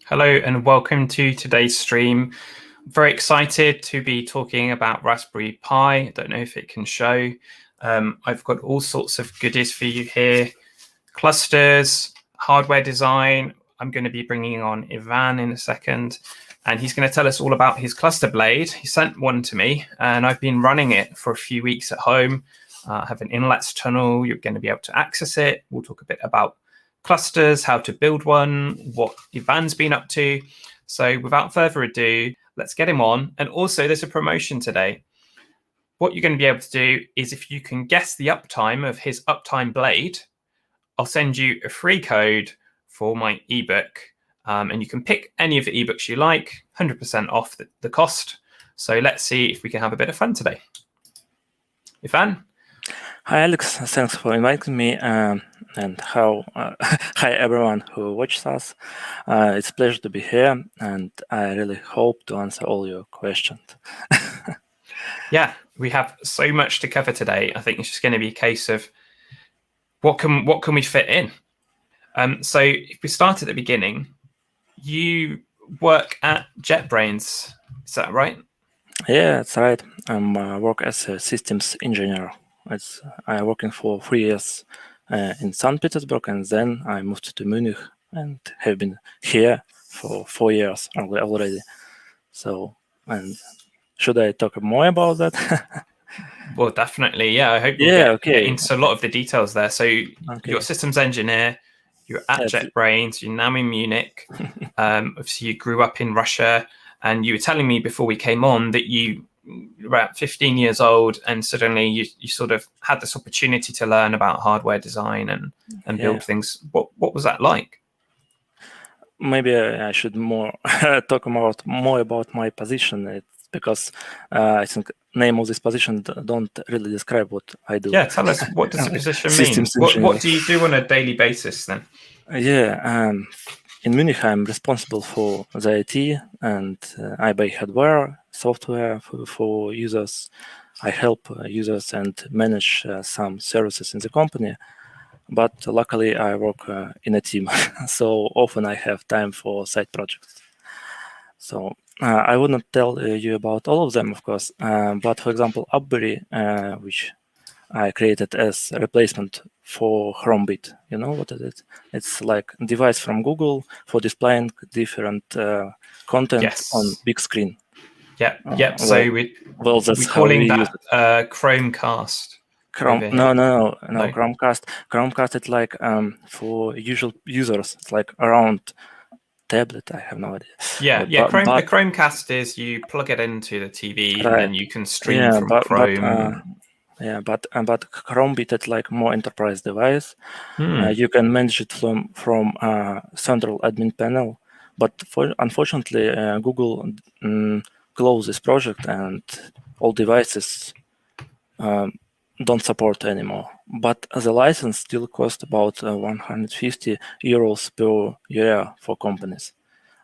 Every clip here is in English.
Hello and welcome to today's stream. I'm very excited to be talking about Raspberry Pi. I don't know if it can show. I've got all sorts of goodies for you here. Clusters, hardware design. I'm going to be bringing on Ivan in a second, and he's going to tell us all about his cluster blade. He sent one to me, and I've been running it for a few weeks at home. I have an inlets tunnel. You're going to be able to access it. We'll talk a bit about clusters, how to build one, what Ivan's been up to. So without further ado, let's get him on. And also there's a promotion today. What you're going to be able to do is if you can guess the uptime of his Uptime Blade, I'll send you a free code for my ebook. And you can pick any of the ebooks you like, 100% off the cost. So let's see if we can have a bit of fun today. Ivan? Hi, Alex. Thanks for inviting me. And hi, everyone who watches us. It's a pleasure to be here, and I really hope to answer all your questions. Yeah, we have so much to cover today. I think it's just going to be a case of what can we fit in. So if we start at the beginning, you work at JetBrains, is that right? Yeah, that's right. I work as a systems engineer. I'm working for 3 years in St. Petersburg, and then I moved to Munich and have been here for 4 years already. So, and should I talk more about that? Well, definitely. Yeah, I hope we'll get into a lot of the details there. So you're a systems engineer, you're at JetBrains, you're now in Munich. Obviously, you grew up in Russia, and you were telling me before we came on that you were about 15 years old, and suddenly you sort of had this opportunity to learn about hardware design and build things. What was that like? Maybe I should talk more about my position. It's because I think name of this position don't really describe what I do. Yeah, tell us, what does the position mean? What do you do on a daily basis then? Yeah, in Munich I'm responsible for the IT, and I buy hardware, software for users. I help users and manage some services in the company. But luckily I work in a team, so often I have time for side projects. So I would not tell you about all of them, of course, but for example, Upberry, which I created as a replacement for Chromebit. You know what it is? It's like a device from Google for displaying different content on big screen. Yeah. So we're calling that Chromecast. No. Chromecast. Chromecast is like for usual users. It's like around tablet. I have no idea. Yeah. A Chromecast is you plug it into the TV and then you can stream from Chrome. But Chromebit is like more enterprise device. You can manage it from central admin panel. But unfortunately, Google closed this project, and all devices don't support anymore. But the license still costs about 150 euros per year for companies.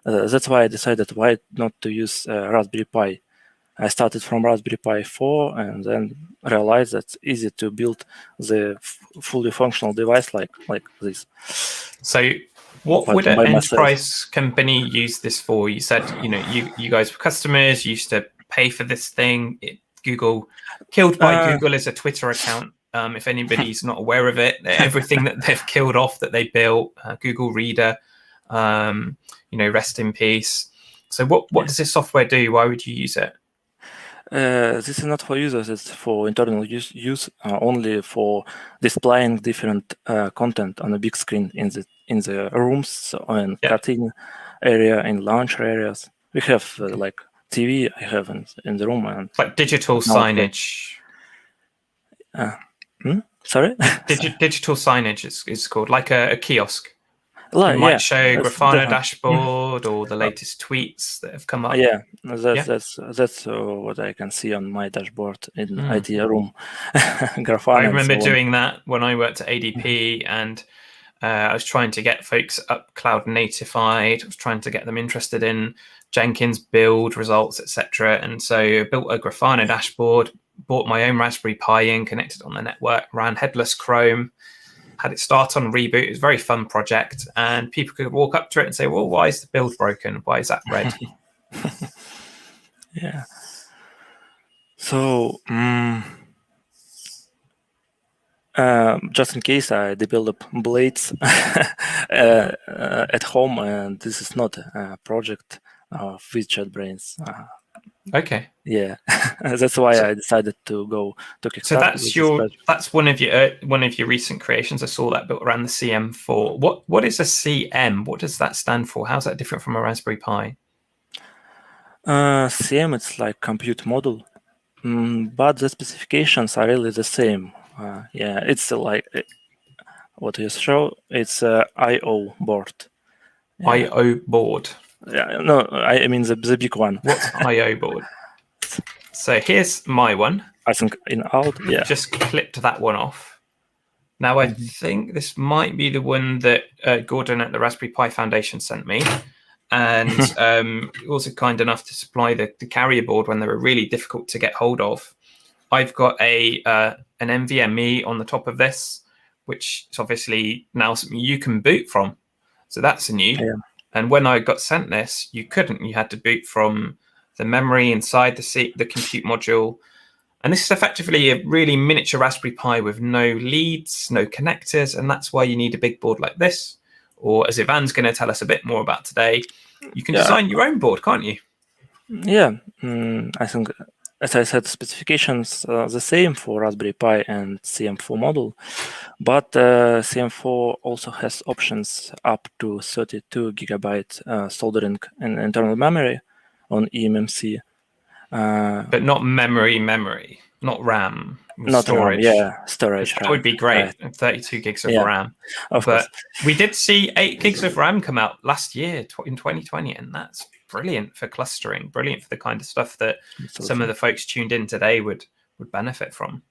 That's why I decided why not to use Raspberry Pi. I started from Raspberry Pi 4 and then realized that it's easy to build the fully functional device like this. So what would an enterprise company use this for? You said, you guys were customers, you used to pay for this thing. Google, killed by Google is a Twitter account. If anybody's not aware of it, everything that they've killed off that they built, Google Reader, rest in peace. So what does this software do? Why would you use it? This is not for users. It's for internal use only for displaying different content on a big screen in the rooms, in cutting area, in launch areas. We have like TV. I have in the room, and like digital signage. Sorry. Digital signage is called, like a kiosk. It might show Grafana dashboard or the latest tweets that have come up. That's what I can see on my dashboard in IT room. Grafana. I remember doing that when I worked at ADP, and I was trying to get folks up cloud natified. I was trying to get them interested in Jenkins build results, etc. And so I built a Grafana dashboard, bought my own Raspberry Pi in, connected on the network, ran headless Chrome, had it start on reboot. It was a very fun project, and people could walk up to it and say, well, why is the build broken? Why is that red? Yeah. So just in case, I develop blades at home, and this is not a project with JetBrains. Okay. Yeah, that's why I decided to go to Kickstarter. So that's one of your recent creations. I saw that built around the CM4. What is a CM? What does that stand for? How's that different from a Raspberry Pi? CM, it's like compute module, but the specifications are really the same. Yeah, it's like what you show. It's a I/O board. Yeah. I/O board. Yeah, no, I mean the big one. What's I/O board? So here's my one. I think in out, yeah. Just clipped that one off. Now I think this might be the one that Gordon at the Raspberry Pi Foundation sent me, and also kind enough to supply the carrier board when they were really difficult to get hold of. I've got an NVMe on the top of this, which is obviously now something you can boot from. So that's new. Yeah. And when I got sent this, you couldn't. You had to boot from the memory inside the compute module. And this is effectively a really miniature Raspberry Pi with no leads, no connectors. And that's why you need a big board like this. Or as Ivan's going to tell us a bit more about today, you can design your own board, can't you? Yeah, I think, as I said, specifications are the same for Raspberry Pi and CM4 model, but CM4 also has options up to 32 gigabyte soldering and internal memory on eMMC. But not memory, not RAM. Not storage. RAM, yeah, storage. That would be great. Right. 32 gigs of RAM. Of course. We did see 8 gigs of RAM come out last year in 2020, and that's brilliant for clustering, brilliant for the kind of stuff that some of the folks tuned in today would benefit from.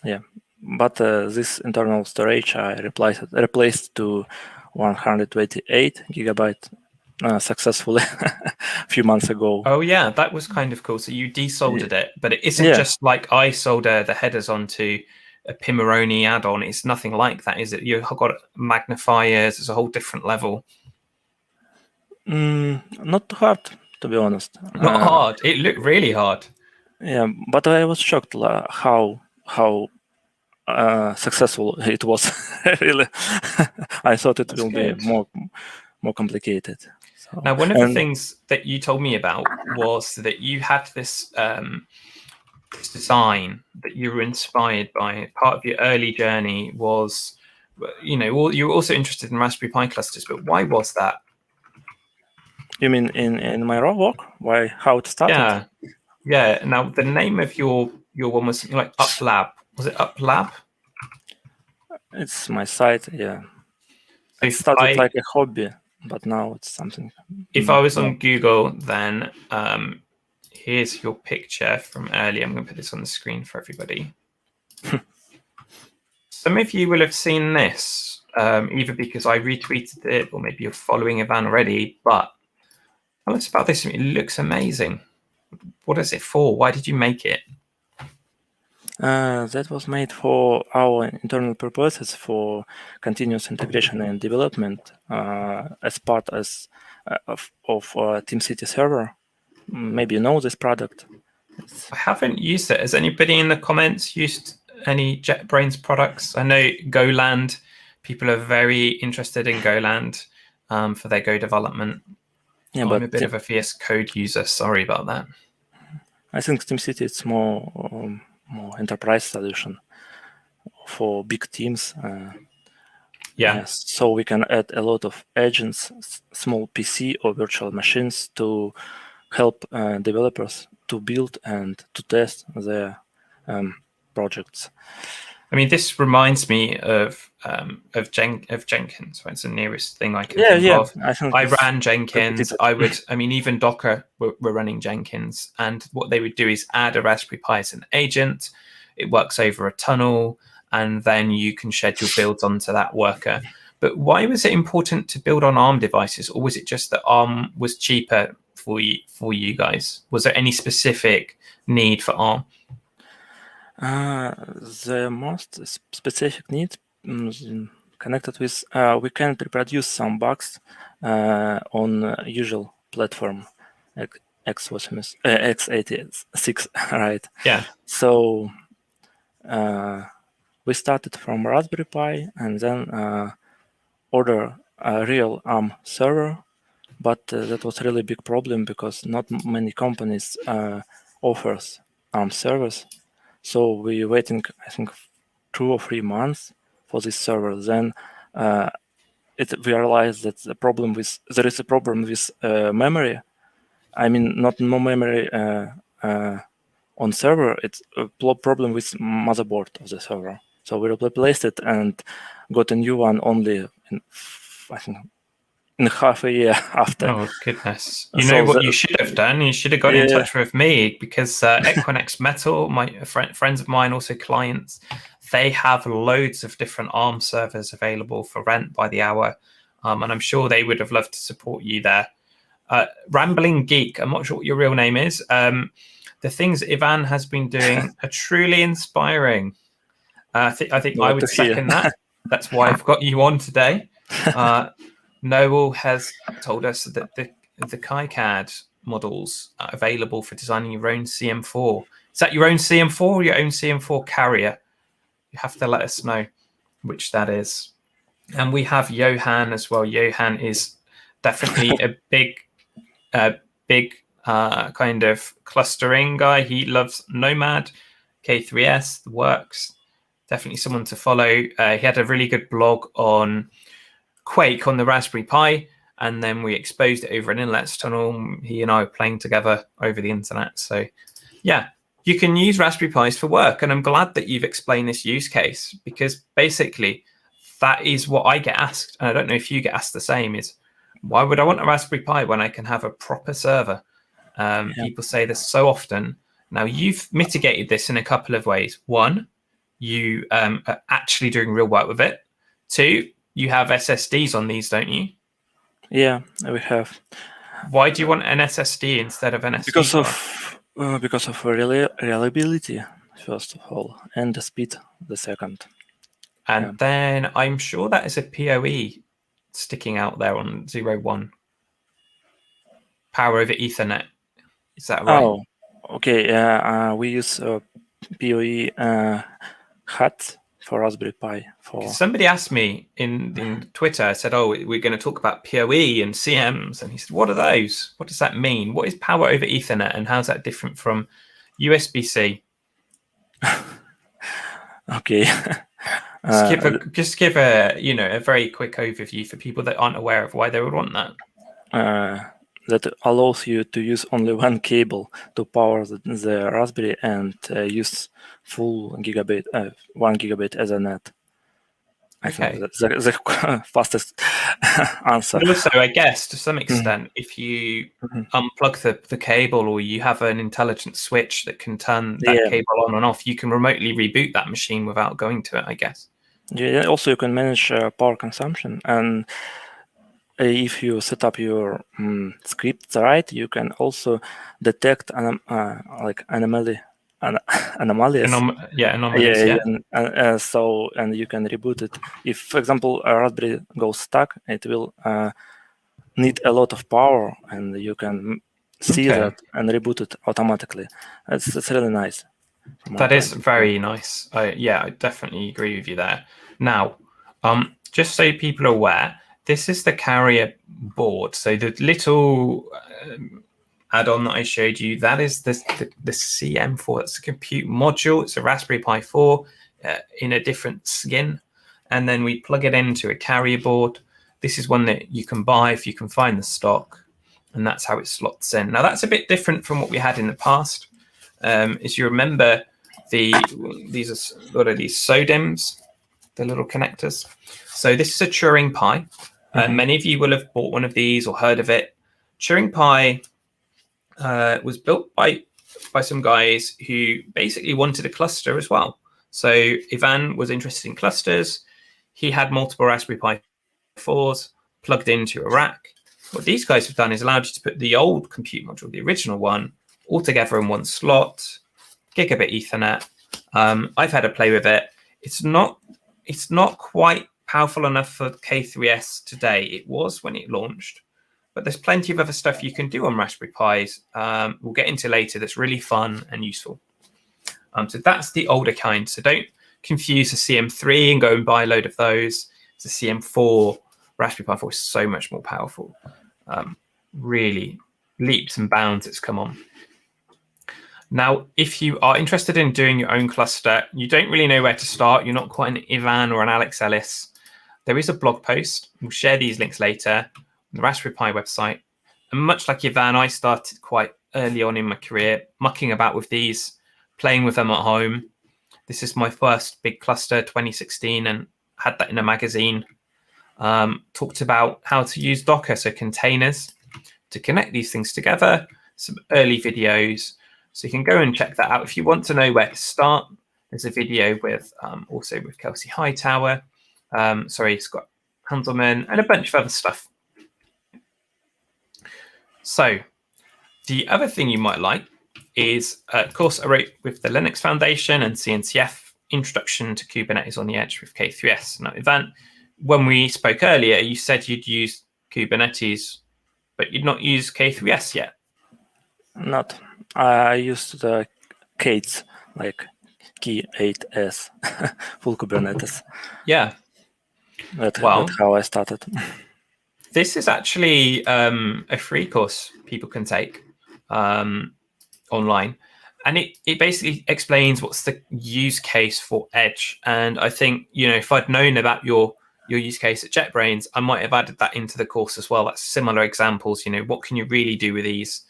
Yeah, but this internal storage I replaced to 128 gigabyte successfully a few months ago. Oh yeah, that was kind of cool. So you desoldered it, but it isn't just like I solder the headers onto a Pimoroni add-on. It's nothing like that, is it? You've got magnifiers. It's a whole different level. Not too hard, to be honest. Not hard. It looked really hard. Yeah, but I was shocked how successful it was. Really, I thought it will be more complicated. So, now, one of the things that you told me about was that you had this design that you were inspired by. Part of your early journey was, you were also interested in Raspberry Pi clusters, but why was that? You mean in my raw work? Why? How it started? Yeah. Now, the name of your one was something like UpLab. Was it UpLab? It's my site, yeah. It started like a hobby, but now it's something. If I was on Google, then here's your picture from earlier. I'm going to put this on the screen for everybody. Some of you will have seen this, either because I retweeted it or maybe you're following Ivan already, but tell us about this. It looks amazing. What is it for? Why did you make it? That was made for our internal purposes for continuous integration and development as part of TeamCity server. Maybe you know this product. I haven't used it. Has anybody in the comments used any JetBrains products? I know Goland, people are very interested in Goland for their Go development. Yeah, I'm a bit of a VS Code user. Sorry about that. I think TeamCity is more enterprise solution for big teams. So we can add a lot of agents, small PC or virtual machines to help developers to build and to test their projects. I mean, this reminds me of Jenkins. Right? It's the nearest thing I can think of. I ran Jenkins. Even Docker were running Jenkins, and what they would do is add a Raspberry Pi as an agent. It works over a tunnel, and then you can schedule builds onto that worker. But why was it important to build on ARM devices, or was it just that ARM was cheaper for you guys? Was there any specific need for ARM? The most specific need connected with, we can reproduce some bugs on usual platform x86, right? Yeah. So we started from Raspberry Pi and then order a real ARM server, but that was really big problem because not many companies offers ARM servers. So we waiting, I think, 2 or 3 months for this server. Then we realized that there is a problem with memory. I mean, not no memory on server. It's a problem with motherboard of the server. So we replaced it and got a new one only in, I think, in half a year after. Oh, goodness. You know what you should have done? You should have got in touch with me because Equinix Metal, my friends of mine, also clients, they have loads of different ARM servers available for rent by the hour. And I'm sure they would have loved to support you there. Rambling Geek, I'm not sure what your real name is. The things Ivan has been doing are truly inspiring. I think I would second that. That's why I've got you on today. Noel has told us that the KiCad models are available for designing your own CM4. Is that your own CM4 or your own CM4 carrier? You have to let us know which that is. And we have Johan as well. Johan is definitely a big kind of clustering guy. He loves Nomad, K3s, the works. Definitely someone to follow. He had a really good blog on Quake on the Raspberry Pi, and then we exposed it over an inlets tunnel. He and I were playing together over the internet. So yeah, you can use Raspberry Pis for work. And I'm glad that you've explained this use case, because basically that is what I get asked. And I don't know if you get asked the same, is why would I want a Raspberry Pi when I can have a proper server? People say this so often. Now, you've mitigated this in a couple of ways. One, you are actually doing real work with it. Two, you have SSDs on these, don't you? Yeah, we have. Why do you want an SSD instead of an SD card? Because of reliability, first of all, and the speed, the second. And then I'm sure that is a PoE sticking out there on 01. Power over Ethernet. Is that right? Oh, okay. We use PoE HAT for Raspberry Pi. Somebody asked me in Twitter, I said, oh, we're going to talk about PoE and CMs. And he said, what are those? What does that mean? What is power over Ethernet? And how's that different from USB-C? Okay. Just give a very quick overview for people that aren't aware of why they would want that. That allows you to use only one cable to power the Raspberry and use full 1 gigabit Ethernet. I think that's the fastest answer. But also, I guess, to some extent, if you unplug the cable, or you have an intelligent switch that can turn that cable on and off, you can remotely reboot that machine without going to it, I guess. Yeah, also you can manage power consumption, and if you set up your script right, you can also detect anomalies. Anomalies. And you can reboot it. If, for example, a Raspberry goes stuck, it will need a lot of power, and you can see that and reboot it automatically. That's really nice. That is very nice. I definitely agree with you there. Now, just so people are aware, this is the carrier board. So the little add-on that I showed you, that is the CM4. It's a compute module. It's a Raspberry Pi 4 in a different skin. And then we plug it into a carrier board. This is one that you can buy if you can find the stock. And that's how it slots in. Now, that's a bit different from what we had in the past. As you remember, these are a lot of these SODIMMs, the little connectors. So this is a Turing Pi. Many of you will have bought one of these or heard of it. Turing Pi was built by some guys who basically wanted a cluster as well. So Ivan was interested in clusters. He had multiple Raspberry Pi 4s plugged into a rack. What these guys have done is allowed you to put the old compute module, the original one, all together in one slot, gigabit Ethernet. I've had a play with it. it's not quite powerful enough for K3s today. It was when it launched, but there's plenty of other stuff you can do on Raspberry Pis. We'll get into later. That's really fun and useful. So that's the older kind. So don't confuse the CM3 and go and buy a load of those. It's the CM4 Raspberry Pi 4 is so much more powerful. Really leaps and bounds it's come on. Now, if you are interested in doing your own cluster, you don't really know where to start. You're not quite an Ivan or an Alex Ellis. There is a blog post. We'll share these links later on the Raspberry Pi website. And much like Ivan, I started quite early on in my career, mucking about with these, playing with them at home. This is my first big cluster, 2016, and had that in a magazine. Talked about how to use Docker, so containers, to connect these things together, some early videos. So you can go and check that out. If you want to know where to start, there's a video with also with Kelsey Hightower, Scott Hanselman, and a bunch of other stuff. So the other thing you might like is, of course, I wrote with the Linux Foundation and CNCF, Introduction to Kubernetes on the Edge with K3s. Now, Ivan, when we spoke earlier, you said you'd use Kubernetes, but you'd not use K3s yet. Not. I used the K3s, like K8s, full Kubernetes. Yeah. That's how I started. This is actually a free course people can take online. And it basically explains what's the use case for Edge. And I think, if I'd known about your use case at JetBrains, I might have added that into the course as well. That's similar examples. What can you really do with these?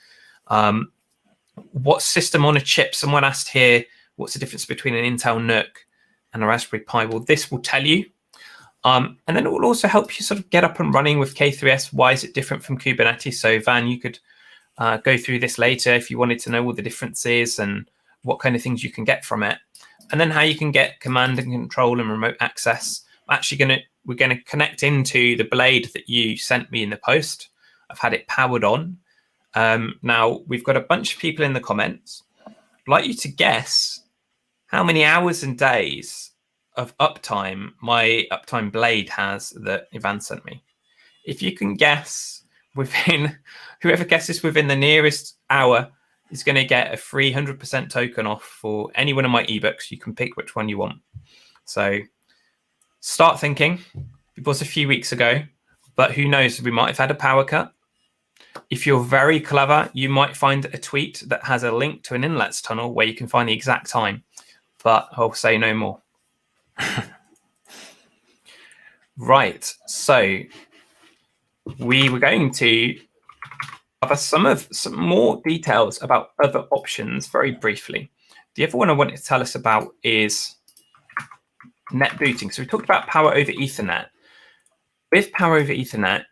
What system on a chip? Someone asked here, what's the difference between an Intel NUC and a Raspberry Pi? Well, this will tell you. And then it will also help you sort of get up and running with K3s. Why is it different from Kubernetes? So Van, you could go through this later if you wanted to know all the differences and what kind of things you can get from it. And then how you can get command and control and remote access. We're going to connect into the Blade that you sent me in the post. I've had it powered on. Now, we've got a bunch of people in the comments. I'd like you to guess how many hours and days of uptime my Uptime Blade has that Ivan sent me. If you can guess whoever guesses within the nearest hour is going to get a free 100% token off for any one of my ebooks. You can pick which one you want. So start thinking. It was a few weeks ago, but who knows? We might have had a power cut. If you're very clever, you might find a tweet that has a link to an inlets tunnel where you can find the exact time, but I'll say no more. Right, so we were going to cover some more details about other options very briefly. The other one I wanted to tell us about is net booting. So we talked about power over Ethernet. With power over Ethernet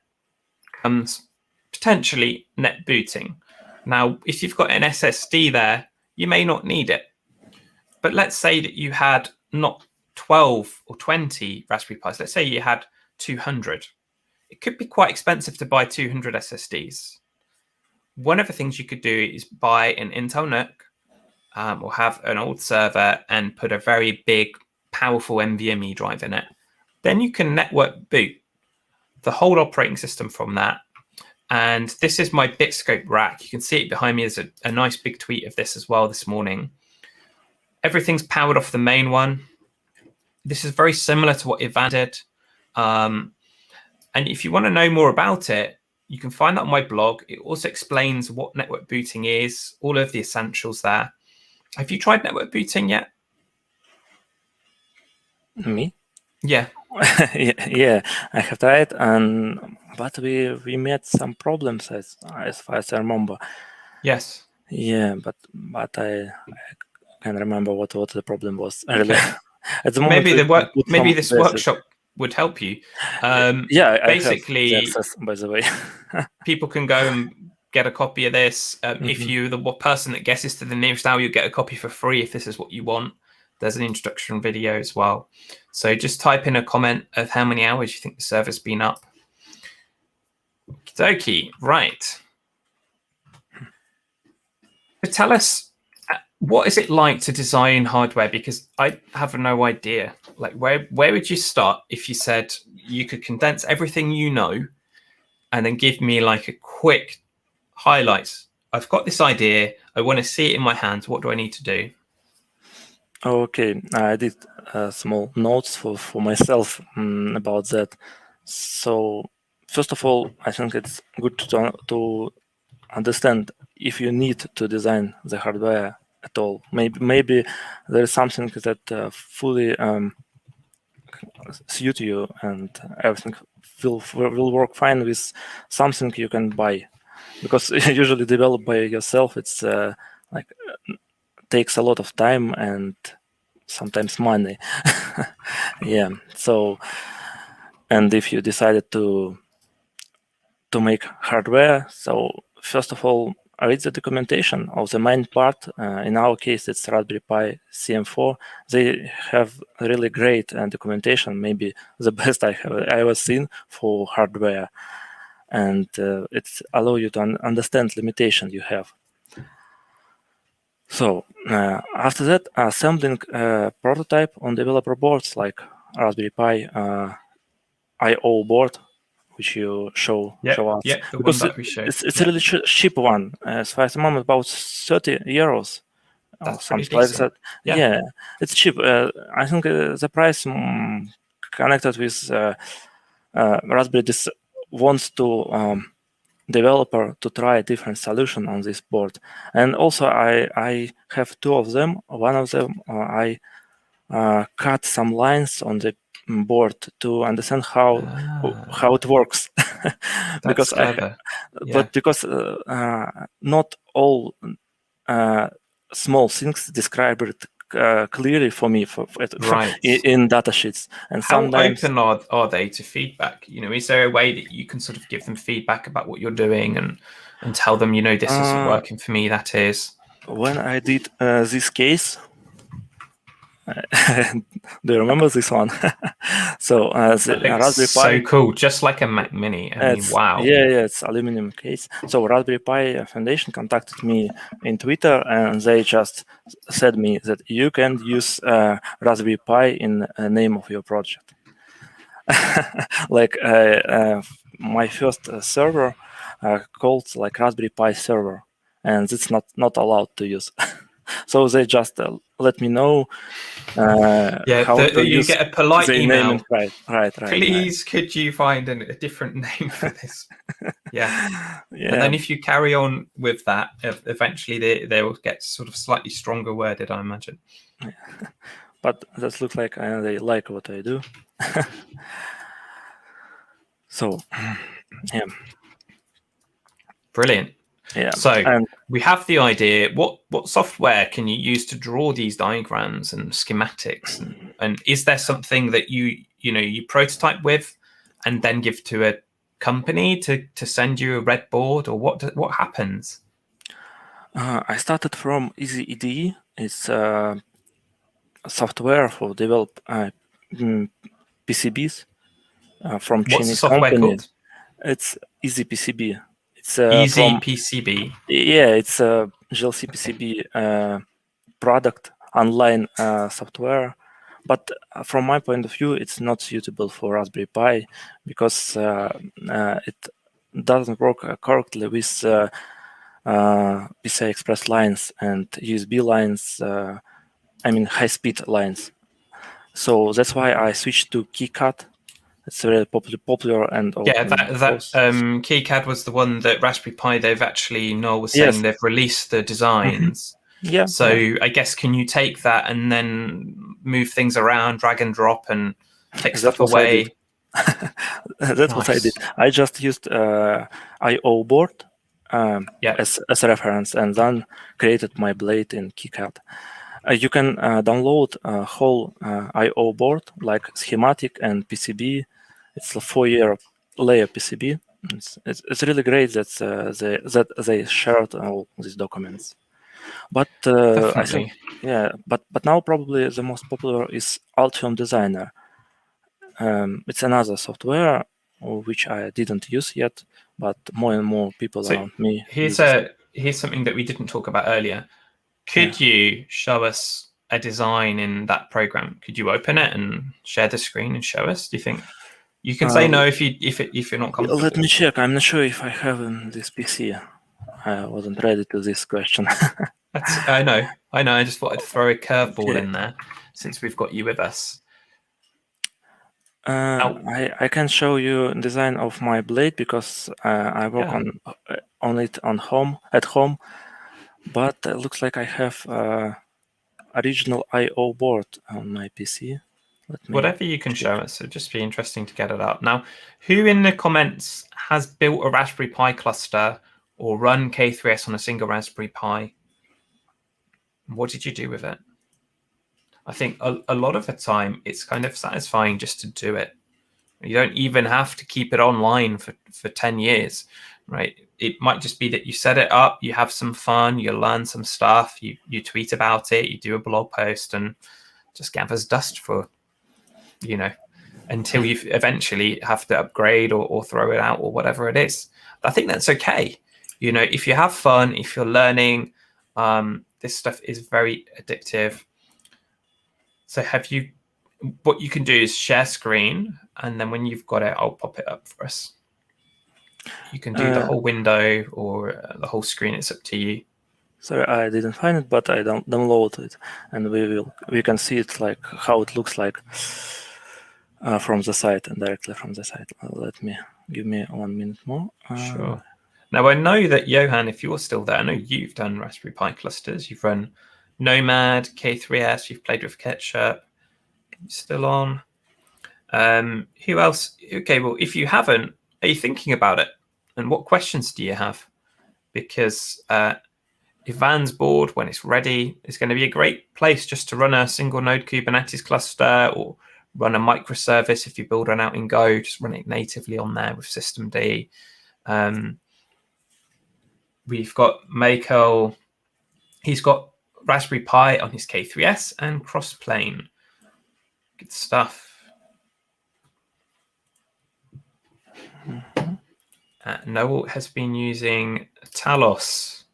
comes potentially net booting. Now, if you've got an SSD there, you may not need it. But let's say that you had not 12 or 20 Raspberry Pis. Let's say you had 200. It could be quite expensive to buy 200 SSDs. One of the things you could do is buy an Intel NUC or have an old server and put a very big, powerful NVMe drive in it. Then you can network boot the whole operating system from that. And this is my Bitscope rack. You can see it behind me. There's a nice big tweet of this as well this morning. Everything's powered off the main one. This is very similar to what Ivan did. And if you want to know more about it, you can find that on my blog. It also explains what network booting is, all of the essentials there. Have you tried network booting yet? Me? Yeah. yeah, I have tried, but we met some problems as far as I remember. Yes. Yeah, but I can't remember what the problem was. Really. At the moment, maybe this workshop would help you. Yeah, basically, I have the access, by the way. People can go and get a copy of this. If you're the person that guesses to the nearest hour, you'll get a copy for free if this is what you want. There's an introduction video as well. So just type in a comment of how many hours you think the server's been up. Okey-dokey, right. So tell us What is it like to design hardware? Because I have no idea. Like, where would you start if you said you could condense everything you know and then give me like a quick highlights? I've got this idea. I want to see it in my hands. What do I need to do? Okay, I did small notes for myself about that. So first of all, I think it's good to understand if you need to design the hardware at all. Maybe there is something that fully suit you and everything will work fine with something you can buy, because usually developed by yourself, it's like takes a lot of time and sometimes money. Yeah. So, and if you decided to make hardware, so first of all, read the documentation of the main part. In our case, it's Raspberry Pi CM4. They have really great documentation, maybe the best I have ever seen for hardware, and it's allow you to understand limitation you have. So after that, assembling a prototype on developer boards like Raspberry Pi I/O board, which you show us, Yeah, the one because that we showed. it's a really cheap one. As far as I remember, about 30 euros or That's pretty something like decent. that. Yeah, it's cheap. I think the price connected with Raspberry wants to developer to try a different solution on this board. And also I have two of them. One of them I cut some lines on the board to understand how it works. That's because clever. but because not all small things describe it clearly for me Right. in data sheets, and How sometimes open are they to feedback? Is there a way that you can sort of give them feedback about what you're doing and tell them, this isn't working for me, that is? when I did this case, do you remember this one? So the That looks Raspberry so Pi, cool, just like a Mac Mini. I mean, wow. yeah, it's aluminum case. So Raspberry Pi Foundation contacted me in Twitter, and they just said me that you can use Raspberry Pi in the name of your project. Like my first server called like Raspberry Pi server, and it's not allowed to use. So they just let me know how to You use get a polite the name email. and right. Please, could you find a different name for this? Yeah. Yeah. And then if you carry on with that, eventually they will get sort of slightly stronger worded, I imagine. But that looks like they like what I do. So, yeah. Brilliant. Yeah. So we have the idea. What software can you use to draw these diagrams and schematics? And is there something that you prototype with and then give to a company to send you a red board, or what happens? I started from EasyEDE. It's software for develop PCBs from What's the Chinese software company. called? It's Easy PCB. It's Easy from PCB. Yeah, it's a GLC PCB product, online software. But from my point of view, it's not suitable for Raspberry Pi because it doesn't work correctly with PCI Express lines and USB lines. I mean, high-speed lines. So that's why I switched to KiCad. It's very popular and yeah, that KiCad was the one that Raspberry Pi. Noel was saying they've released the designs. Yeah. So I guess, can you take that and then move things around, drag and drop, and take stuff away? That's what I did. I just used I/O board as a reference, and then created my blade in KiCad. You can download a whole I/O board, like schematic and PCB. It's a 4-layer PCB. It's really great that they shared all these documents. But I think, but now probably the most popular is Altium Designer. It's another software which I didn't use yet, but more and more people around me here's something that we didn't talk about earlier. Could you show us a design in that program? Could you open it and share the screen and show us? Do you think you can say no if you're not comfortable? Let me check. I'm not sure if I have in this PC. I wasn't ready to this question. I know. I just thought I'd throw a curveball in there since we've got you with us. I can show you design of my blade because I work on it at home, but it looks like I have original I/O board on my PC. Whatever you can show us, it'd just be interesting to get it up. Now, who in the comments has built a Raspberry Pi cluster or run K3s on a single Raspberry Pi? What did you do with it? I think a lot of the time it's kind of satisfying just to do it. You don't even have to keep it online for 10 years, right? It might just be that you set it up, you have some fun, you learn some stuff, you tweet about it, you do a blog post, and just gathers dust for, until you eventually have to upgrade or throw it out or whatever it is. I think that's okay. If you have fun, if you're learning, this stuff is very addictive. So what you can do is share screen, and then when you've got it, I'll pop it up for us. You can do the whole window or the whole screen. It's up to you. Sorry, I didn't find it, but I downloaded it, and we can see it like how it looks like from the site and directly from the site. Give me 1 minute more. Sure. Now I know that Johan, if you're still there, I know you've done Raspberry Pi clusters. You've run Nomad, K3s. You've played with Ketchup. Still on. Who else? Okay, well, if you haven't, are you thinking about it? And what questions do you have? Because Ivan's board, when it's ready, is going to be a great place just to run a single node Kubernetes cluster or run a microservice. If you build one out in Go, just run it natively on there with systemd. We've got Mako. He's got Raspberry Pi on his K3s and cross-plane. Good stuff. Noel has been using Talos.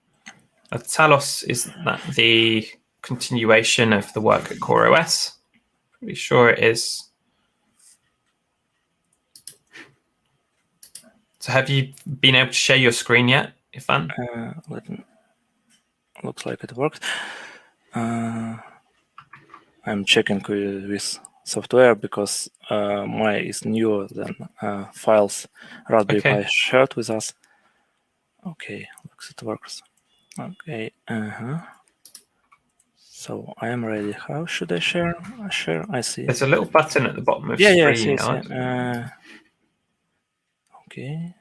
Talos, is that the continuation of the work at CoreOS? Pretty sure it is. So have you been able to share your screen yet, Ivan? Looks like it works. I'm checking with software because mine is newer than files Raspberry Pi shared with us. Okay, looks it works. Okay. So I am ready. How should I share? I see. There's a little button at the bottom of the screen. Yes. Okay.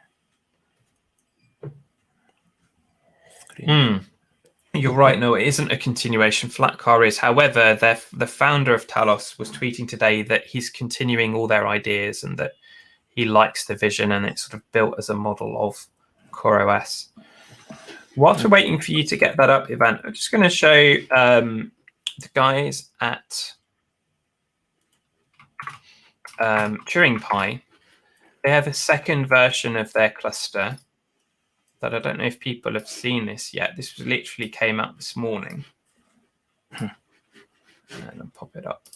Screen. You're right. No, it isn't a continuation. Flatcar is. However, the founder of Talos was tweeting today that he's continuing all their ideas and that he likes the vision and it's sort of built as a model of CoreOS. Whilst we're waiting for you to get that up, Ivan, I'm just going to show the guys at Turing Pi. They have a second version of their cluster that I don't know if people have seen this yet. This literally came out this morning. And I'll pop it up.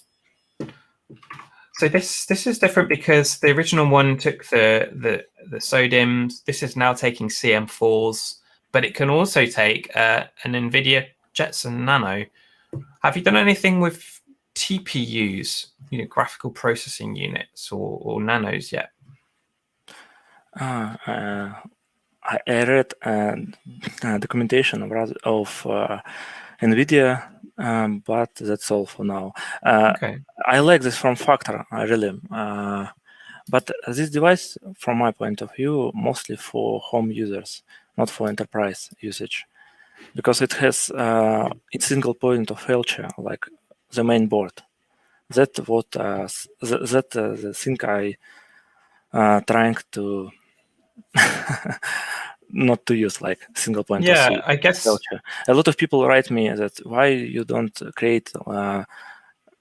So this is different because the original one took the SODIMMs. This is now taking CM4s, but it can also take an NVIDIA Jetson Nano. Have you done anything with TPUs, graphical processing units or nanos yet? I read documentation of NVIDIA, but that's all for now. I like this form factor, really. But this device, from my point of view, mostly for home users, not for enterprise usage, because it has its single point of failure, like the main board. That's what the thing I trying to not to use, like single point of I guess failure. A lot of people write me that why you don't create a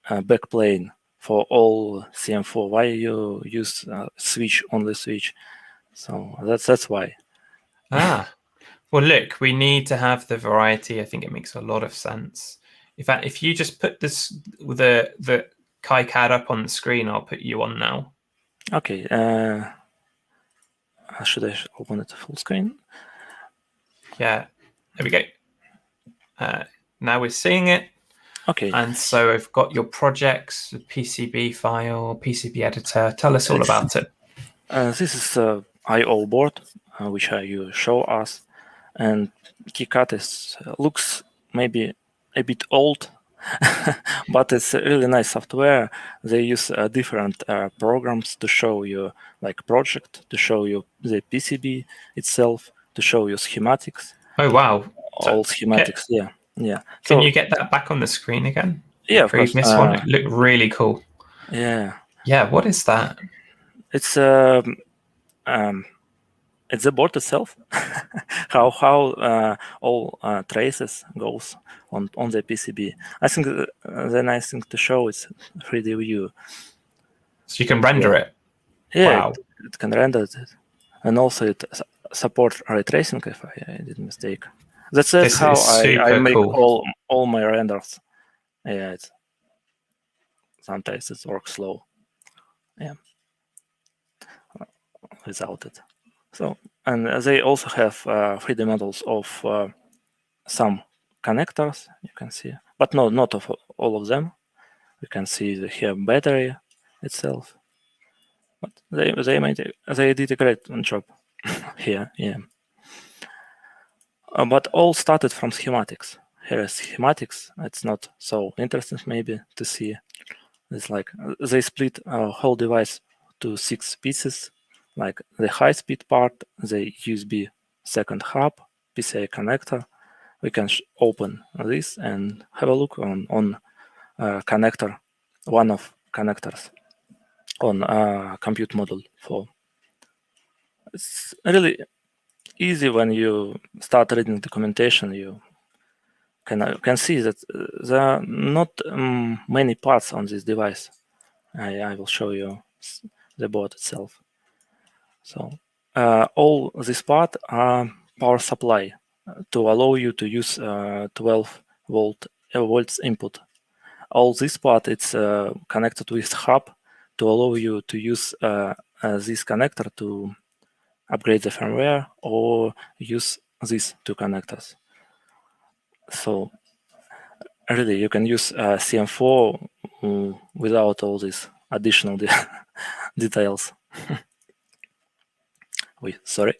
backplane for all CM4, why you use switch. So that's why. Well, Well, look, we need to have the variety. I think it makes a lot of sense. In fact, if you just put this the KiCad up on the screen, I'll put you on now. Okay. Should I open it full screen? Yeah, there we go. Now we're seeing it. Okay. And so I've got your projects, the PCB file, PCB editor. Tell us all about it. This is I/O board, which you show us, and KiCad looks maybe a bit old, but it's a really nice software. They use different programs to show you like project, to show you the PCB itself, to show you schematics. Oh wow! All schematics, yeah. Can you get that back on the screen again? Yeah, the of course. previous one. It looked really cool. Yeah. Yeah. What is that? It's the board itself. how all traces goes on the PCB. I think the nice thing to show is 3D view. So you can render it. Yeah, wow. it can render it, and also it supports ray tracing. If I did mistake, that's how I make cool. all my renders. Yeah, sometimes it works slow. Yeah, without it. So, and they also have 3D models of some connectors, you can see, but no, not of all of them. You can see here battery itself. But they did a great job here, yeah. But all started from schematics. Here is schematics. It's not so interesting maybe to see. It's like they split our whole device to 6 pieces, like the high-speed part, the USB second hub, PCI connector. We can open this and have a look on connector, one of connectors on compute module 4. It's really easy when you start reading documentation. You can see that there are not many parts on this device. I will show you the board itself. So all this part are power supply to allow you to use 12 volts input. All this part it's connected with hub to allow you to use this connector to upgrade the firmware or use these two connectors. So really you can use CM4 without all these additional details. Wait, sorry.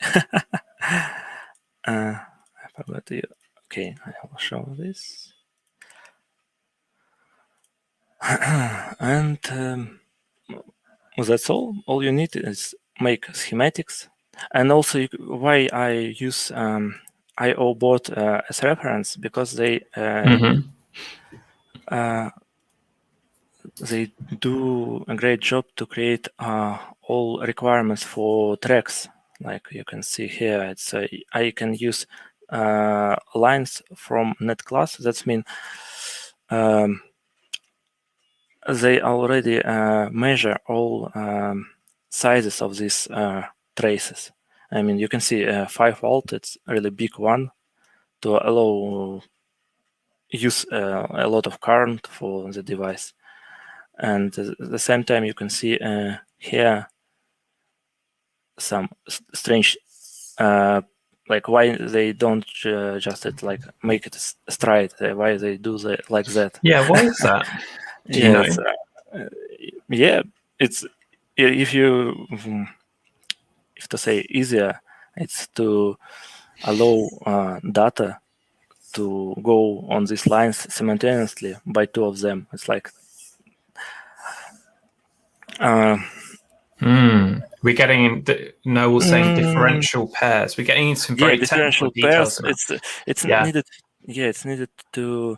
I forgot to. Okay, I will show this. And that's all. All you need is make schematics. And also why I use I/O board as reference, because they do a great job to create all requirements for tracks. Like you can see here, it's I can use lines from net class. That means they already measure all sizes of these traces. I mean, you can see 5 volt. It's a really big one to allow use a lot of current for the device. And at the same time, you can see here some strange, like why they don't just like make it straight. Why they do like that? Yeah, why is that? Do you know? Yeah, it's if to say easier, it's to allow data to go on these lines simultaneously by 2 of them. It's like we're getting Noel saying differential pairs. We're getting into some very differential technical details. Pairs. It's needed. Yeah, it's needed to.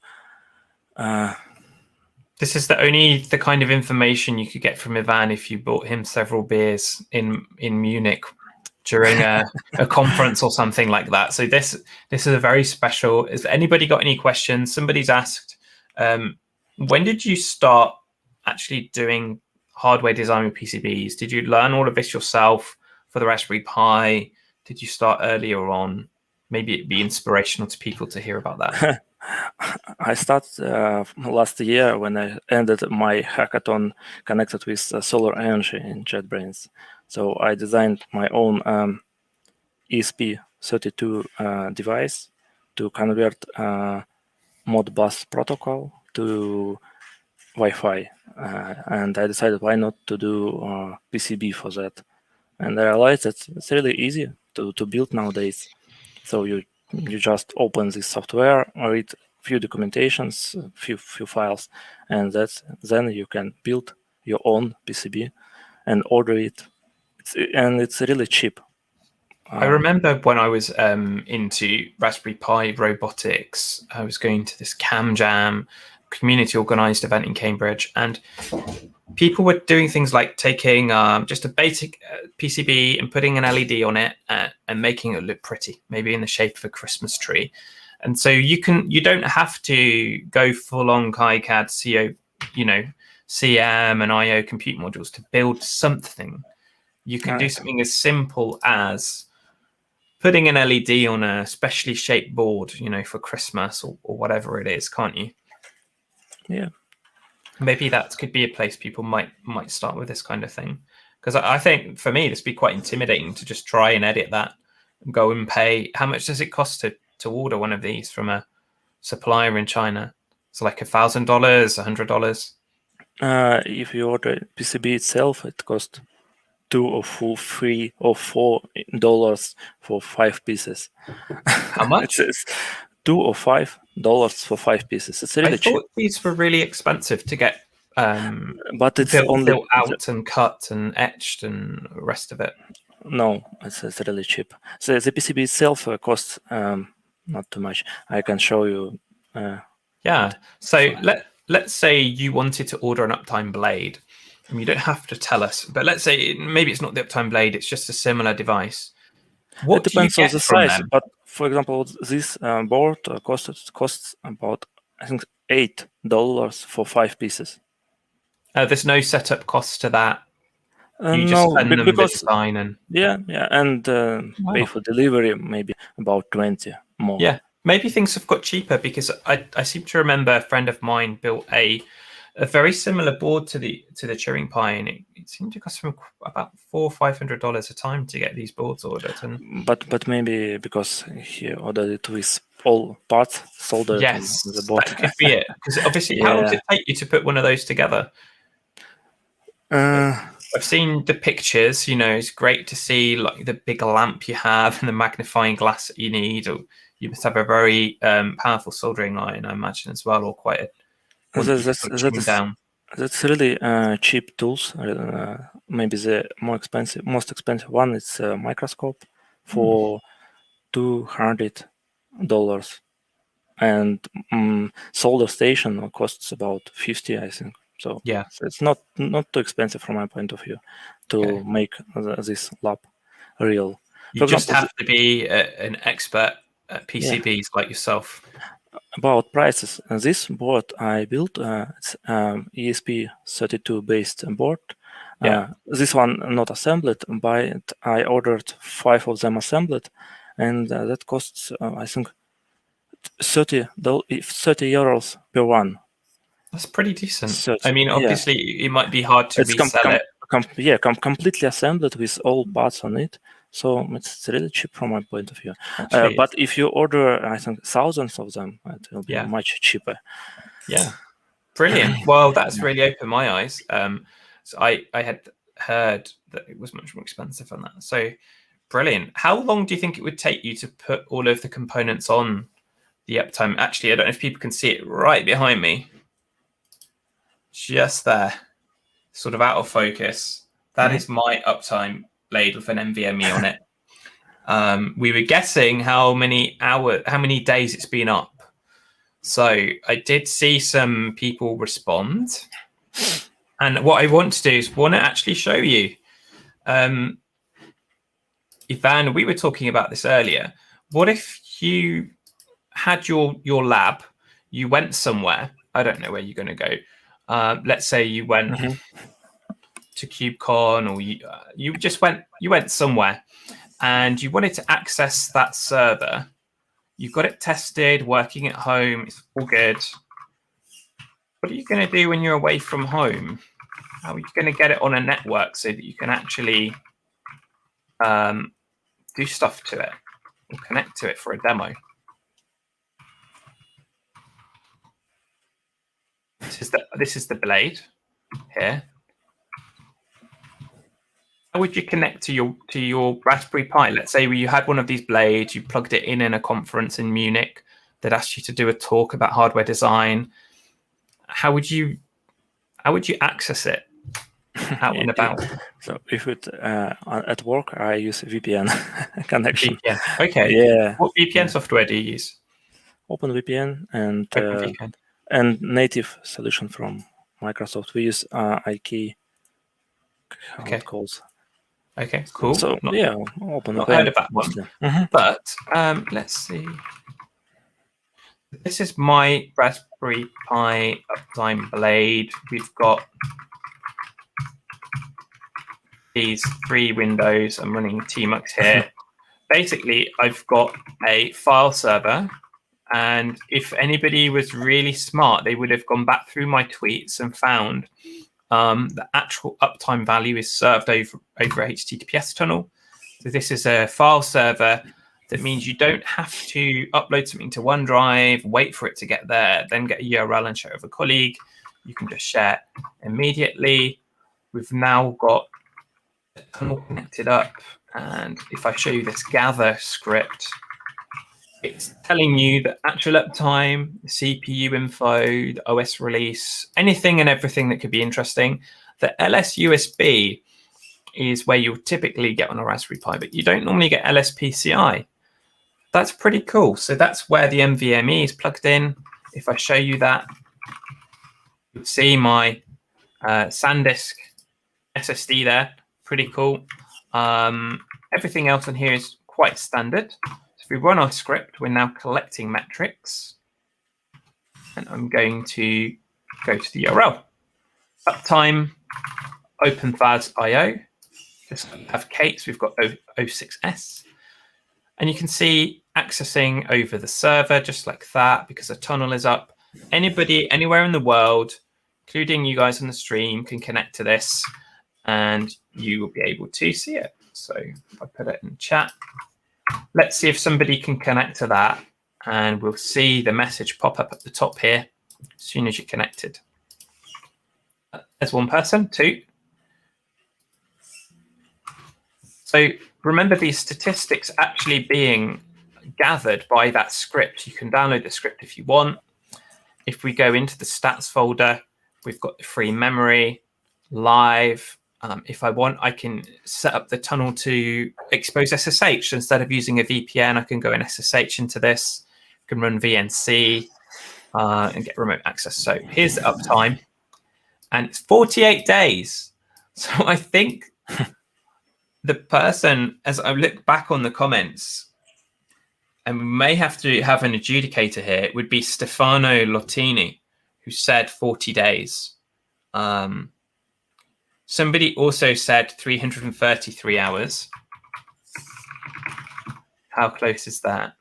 This is the kind of information you could get from Ivan if you bought him several beers in Munich during a conference or something like that. So this is a very special. Has anybody got any questions? Somebody's asked, when did you start actually doing hardware design with PCBs? Did you learn all of this yourself for the Raspberry Pi? Did you start earlier on? maybe it'd be inspirational to people to hear about that. I started last year when I ended my hackathon connected with solar energy in JetBrains. So I designed my own ESP32 device to convert Modbus protocol to Wi-Fi, and I decided why not to do PCB for that. And I realized that it's really easy to build nowadays. So you just open this software, read few documentations, few files, and then you can build your own PCB and order it. It's really cheap. I remember when I was into Raspberry Pi robotics, I was going to this Cam Jam community organized event in Cambridge, and people were doing things like taking just a basic PCB and putting an LED on it and making it look pretty, maybe in the shape of a Christmas tree. And so you don't have to go full on KiCad, CM and IO compute modules to build something. You can do something as simple as putting an LED on a specially shaped board, for Christmas or whatever it is, can't you? Yeah. Maybe that could be a place people might start with this kind of thing. Because I think for me, this would be quite intimidating to just try and edit that and go and pay. How much does it cost to order one of these from a supplier in China? It's like $1,000, $100. If you order PCB itself, it costs $2 or $3 or $4 for 5 pieces. How much? It's $2 or $5 for 5 pieces. It's really cheap. I thought these were really expensive to get but it's built out and cut and etched and the rest of it. No, it's really cheap. So the PCB itself costs not too much. I can show you. Yeah. So let's say you wanted to order an Uptime Blade. I mean, you don't have to tell us, but let's say maybe it's not the Uptime Blade, it's just a similar device. What it depends on the size. Them? But for example, this board costs about, I think, $8 for 5 pieces. There's no setup cost to that. You just send them the design and and pay for delivery, maybe about 20 more. Yeah, maybe things have got cheaper because I seem to remember a friend of mine built a very similar board to the Turing Pi, and it seemed to cost him about $400 or $500 a time to get these boards ordered. And but maybe because he ordered it with all parts soldered on the board. That could be it. Because obviously, how long does it take you to put one of those together? I've seen the pictures. It's great to see like the big lamp you have and the magnifying glass that you need. Or you must have a very powerful soldering iron, I imagine, as well, or quite a That's really cheap tools. Maybe the most expensive one is a microscope for $200, and solder station costs about $50, I think. So it's not too expensive from my point of view to make this lab real. You just have to be an expert at PCBs like yourself. About prices, this board I built, it's ESP32 based board. This one not assembled, but I ordered 5 of them assembled, and that costs I think €30 per one. That's pretty decent. I mean, obviously, it might be hard to resell it. Completely assembled with all parts on it. So it's really cheap from my point of view. But if you order, I think, thousands of them, it will be much cheaper. Yeah, brilliant. Well, that's really opened my eyes. So I had heard that it was much more expensive than that. So brilliant. How long do you think it would take you to put all of the components on the Uptime? Actually, I don't know if people can see it right behind me. Just there, sort of out of focus. That is my Uptime Blade with an NVMe on it. We were guessing how many days it's been up. So I did see some people respond. And what I want to do is actually show you. Ivan, we were talking about this earlier. What if you had your lab, you went somewhere, I don't know where you're going to go. Let's say you went to KubeCon, or you went somewhere, and you wanted to access that server You've got it tested, working at home. It's all good. What are you going to do when you're away from home? How are you going to get it on a network so that you can actually do stuff to it or connect to it for a demo? This is the blade here. How would you connect to your Raspberry Pi? Let's say you had one of these blades, you plugged it in a conference in Munich that asked you to do a talk about hardware design. How would you access it out and about? So if it at work, I use VPN connection. VPN. Okay. Yeah. What VPN software do you use? OpenVPN and OpenVPN. and native solution from Microsoft. We use IK. How it calls. Okay, cool. So OpenVPN. Not heard of that one. Mm-hmm. But let's see. This is my Raspberry Pi Uptime Blade. We've got these 3 windows. I'm running Tmux here. Basically, I've got a file server, and if anybody was really smart, they would have gone back through my tweets and found the actual uptime value is served over a HTTPS tunnel. So this is a file server. That means you don't have to upload something to OneDrive, wait for it to get there, then get a URL and share it with a colleague. You can just share immediately. We've now got the tunnel connected up. And if I show you this gather script, it's telling you the actual uptime, the CPU info, the OS release, anything and everything that could be interesting. The LSUSB is where you'll typically get on a Raspberry Pi, but you don't normally get LSPCI. That's pretty cool. So that's where the NVMe is plugged in. If I show you that, you'll see my SanDisk SSD there. Pretty cool. Everything else on here is quite standard. So if we run our script, we're now collecting metrics. And I'm going to go to the URL. Uptime, OpenFaaS IO. Just have K3s, we've got O6S. And you can see accessing over the server just like that because the tunnel is up. Anybody, anywhere in the world, including you guys on the stream, can connect to this and you will be able to see it. So if I put it in chat, let's see if somebody can connect to that and we'll see the message pop up at the top here as soon as you're connected. There's one person, 2. So remember these statistics actually being gathered by that script. You can download the script if you want. If we go into the stats folder, we've got the free memory, live. If I want, I can set up the tunnel to expose SSH. Instead of using a VPN, I can go in SSH into this. I can run VNC and get remote access. So here's the uptime. And it's 48 days. So I think the person, as I look back on the comments, and we may have to have an adjudicator here, it would be Stefano Lottini, who said 40 days. Somebody also said 333 hours. How close is that?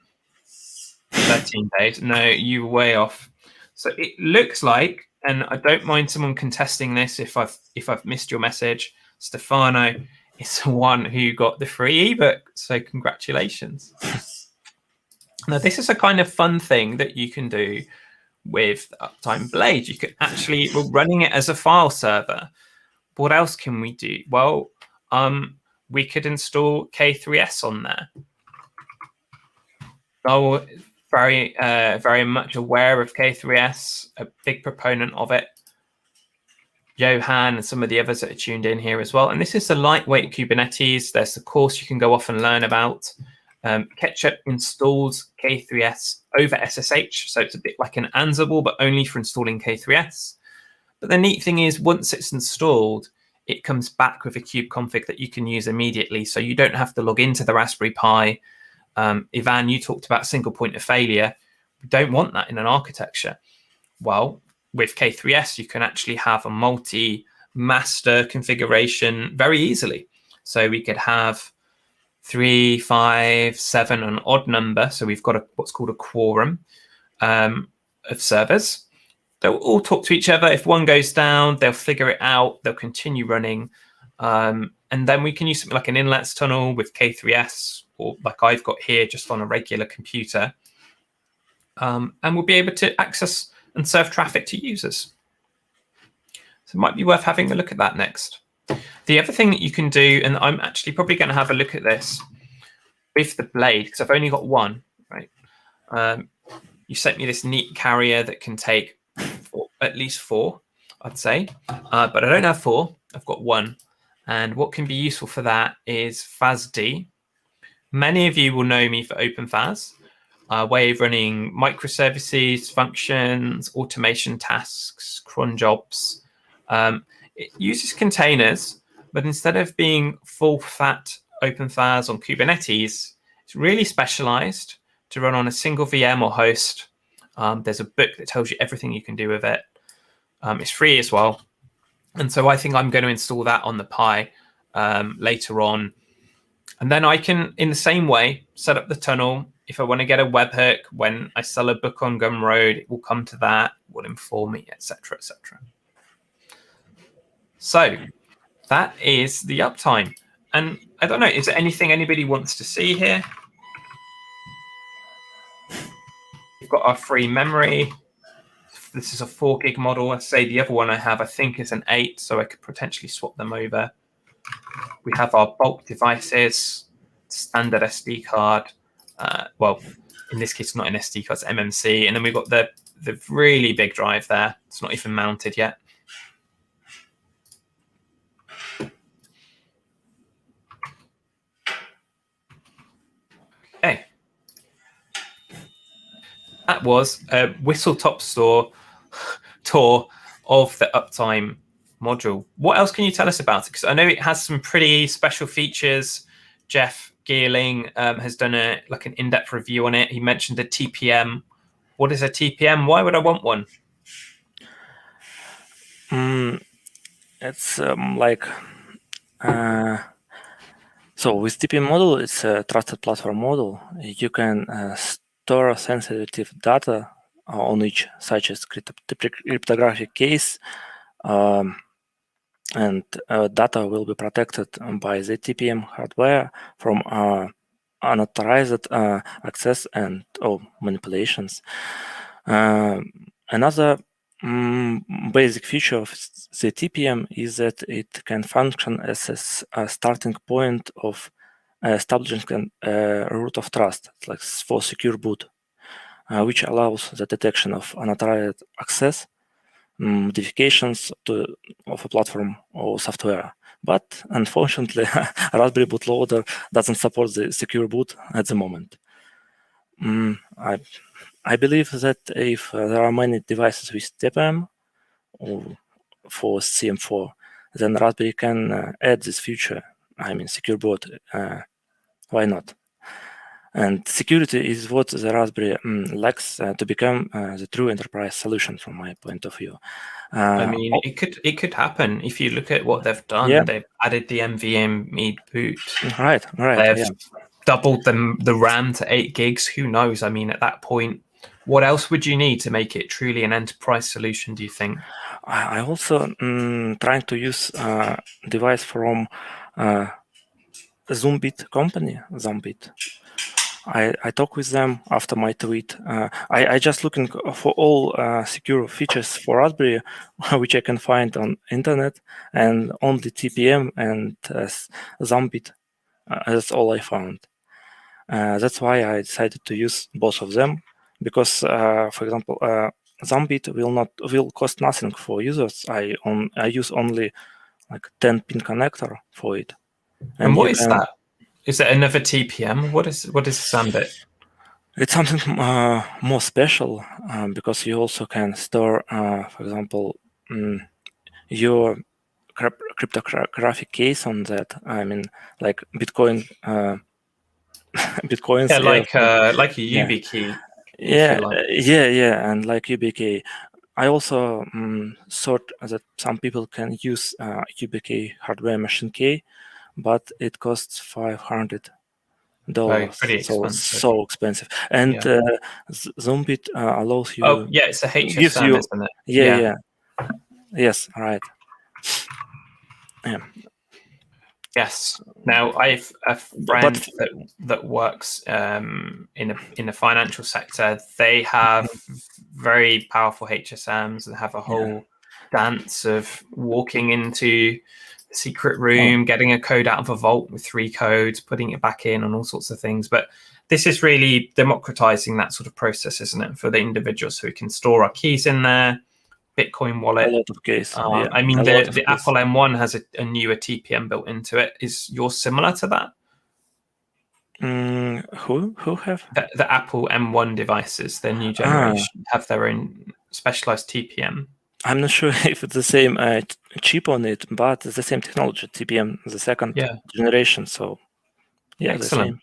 13 days. No, you were way off. So it looks like, and I don't mind someone contesting this if I've missed your message, Stefano is the one who got the free ebook. So congratulations. Now, this is a kind of fun thing that you can do with Uptime Blade. You could actually, we're running it as a file server. What else can we do? Well, we could install K3s on there. So very much aware of K3s, a big proponent of it. Johan and some of the others that are tuned in here as well. And this is the lightweight Kubernetes. There's the course you can go off and learn about. Ketchup installs K3s over SSH. So it's a bit like an Ansible, but only for installing K3s. But the neat thing is once it's installed, it comes back with a kubeconfig that you can use immediately. So you don't have to log into the Raspberry Pi. Ivan, you talked about single point of failure. We don't want that in an architecture. Well, with K3s, you can actually have a multi-master configuration very easily. So we could have 3, 5, 7, an odd number. So we've got what's called a quorum of servers. They'll all talk to each other. If one goes down, they'll figure it out. They'll continue running. And then we can use something like an inlets tunnel with K3s, or like I've got here just on a regular computer. And we'll be able to access and serve traffic to users. So it might be worth having a look at that next. The other thing that you can do, and I'm actually probably going to have a look at this with the Blade, because I've only got one, right? You sent me this neat carrier that can take at least 4, I'd say, but I don't have 4. I've got 1. And what can be useful for that is FASD. Many of you will know me for OpenFaaS, a way of running microservices, functions, automation tasks, cron jobs. It uses containers, but instead of being full fat OpenFaaS on Kubernetes, it's really specialized to run on a single VM or host. There's a book that tells you everything you can do with it. It's free as well. And so I think I'm going to install that on the Pi later on. And then I can, in the same way, set up the tunnel. If I want to get a webhook, when I sell a book on Gumroad, it will come to that, will inform me, etc., etc. So that is the uptime. And I don't know, is there anything anybody wants to see here? We've got our free memory. This is a 4 gig model. I say the other one I have, I think, is an 8, so I could potentially swap them over. We have our bulk devices, standard SD card. Well, in this case, not an SD card, it's MMC. And then we've got the really big drive there. It's not even mounted yet. Okay. That was a whistle-top tour of the Uptime module. What else can you tell us about it? Because I know it has some pretty special features. Jeff Geerling has done an in-depth review on it. He mentioned the TPM. What is a TPM? Why would I want one? It's so with TPM model, it's a trusted platform model. You can store sensitive data on each, such as cryptographic case, and data will be protected by the TPM hardware from unauthorized access and manipulations. Another basic feature of the TPM is that it can function as a starting point of establishing a root of trust, like for secure boot, which allows the detection of unauthorized access, modifications of a platform or software. But unfortunately, Raspberry bootloader doesn't support the secure boot at the moment. I believe that if there are many devices with TPM or for CM4, then Raspberry can add this feature. I mean, secure boot. Why not? And security is what the Raspberry lacks to become the true enterprise solution from my point of view. I mean, it could happen if you look at what they've done. Yeah. They've added the NVMe boot. Right. They've doubled the RAM to 8 gigs. Who knows? I mean, at that point, what else would you need to make it truly an enterprise solution, do you think? I also trying to use a device from Zoombit company, Zoombit. I talk with them after my tweet. I just looking for all secure features for Raspberry, which I can find on internet, and only TPM and Zoombit. That's all I found. That's why I decided to use both of them, because, for example, Zoombit will cost nothing for users. I use only like 10-pin connector for it. And what is that? Is it another TPM? What is Zoombit? It's something more special because you also can store, for example, your cryptographic case on that. I mean, like Bitcoin. Bitcoins. Yeah, like a YubiKey. Yeah, and like YubiKey. I also thought that some people can use YubiKey hardware machine key, but it costs $500 pretty expensive. So expensive. And Yeah. Zombit allows you. Oh, yeah, it's a gives HSM, you. isn't it? Yeah. Yes, right. Yeah. Yes. Now, I've a friend that works in the financial sector. They have very powerful HSMs and have a whole dance of walking into the secret room, getting a code out of a vault with 3 codes, putting it back in, and all sorts of things. But this is really democratizing that sort of process, isn't it, for the individuals, so we can store our keys in there. Bitcoin wallet. A lot of case. I mean, the Apple M1 has a newer TPM built into it. Is yours similar to that? Who have? The Apple M1 devices, their new generation, have their own specialized TPM. I'm not sure if it's the same chip on it, but it's the same technology, TPM, the second generation. So, yeah, excellent.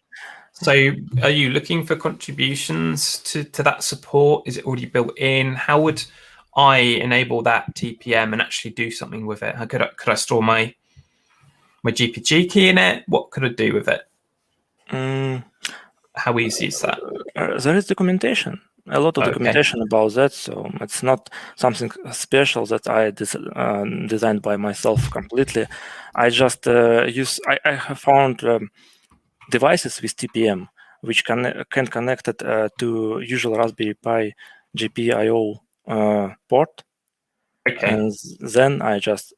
The same. So, are you looking for contributions to that support? Is it already built in? How would I enable that TPM and actually do something with it? How could I store my GPG key in it? What could I do with it? How easy is that? There is documentation, a lot of documentation about that. So it's not something special that I designed by myself completely. I just I have found devices with TPM which can connect it to usual Raspberry Pi GPIO port. And then I just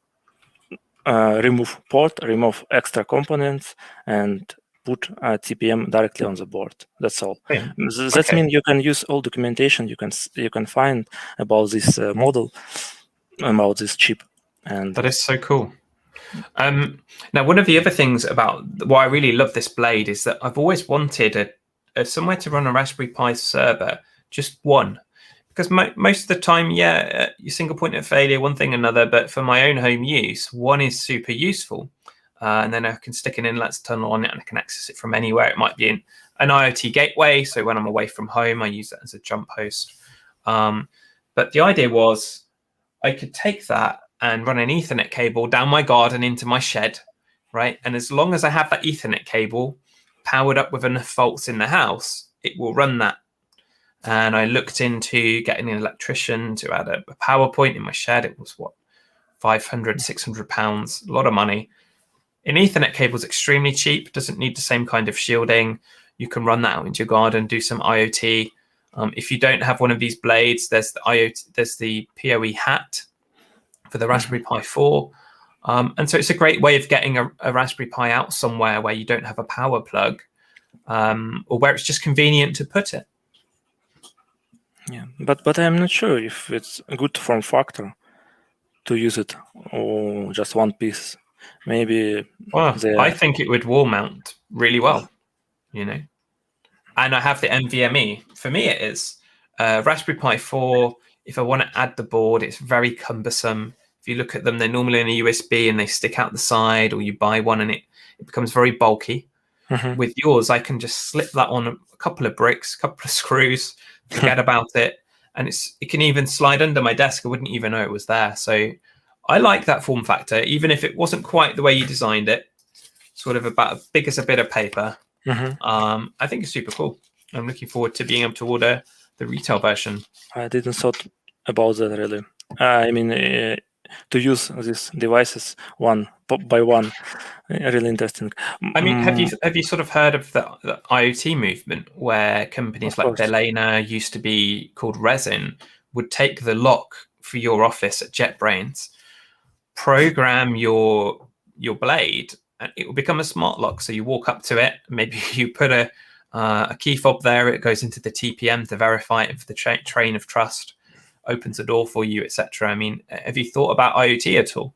remove port, remove extra components, and put TPM directly on the board. That's all. That means you can use all documentation you can find about this model, about this chip. And that is so cool. Now, one of the other things about why I really love this blade is that I've always wanted a somewhere to run a Raspberry Pi server, just one. Because most of the time, your single point of failure, one thing or another, but for my own home use, one is super useful. And then I can stick an inlet tunnel on it and I can access it from anywhere. It might be in an IoT gateway. So when I'm away from home, I use that as a jump host. But the idea was I could take that and run an Ethernet cable down my garden into my shed, right? And as long as I have that Ethernet cable powered up with enough volts in the house, it will run that. And I looked into getting an electrician to add a power point in my shed. It was what, 500, 600 pounds, a lot of money. An Ethernet cable is extremely cheap, doesn't need the same kind of shielding. You can run that out into your garden, do some IoT. If you don't have one of these blades, there's the IoT, there's the PoE hat for the Raspberry Pi 4. And so it's a great way of getting a Raspberry Pi out somewhere where you don't have a power plug, or where it's just convenient to put it. Yeah, but I'm not sure if it's a good form factor to use it, or just one piece. Maybe. Well, I think it would wall mount really well, you know. And I have the NVMe. For me, it is Raspberry Pi 4. If I want to add the board, it's very cumbersome. If you look at them, they're normally in a USB and they stick out the side, or you buy one and it becomes very bulky. With yours, I can just slip that on a couple of bricks, a couple of screws, forget about it. And it can even slide under my desk. I wouldn't even know it was there. So I like that form factor, even if it wasn't quite the way you designed it, sort of about as big as a bit of paper. I think it's super cool. I'm looking forward to being able to order the retail version. I didn't thought about that really. I mean, to use these devices one by one, really interesting. I mean, have you sort of heard of the IoT movement, where companies like Belena, used to be called Resin, would take the lock for your office at JetBrains, program your blade, and it will become a smart lock. So you walk up to it, maybe you put a key fob there, it goes into the TPM to verify it for the train of trust, opens the door for you, etc. I mean, have you thought about IoT at all?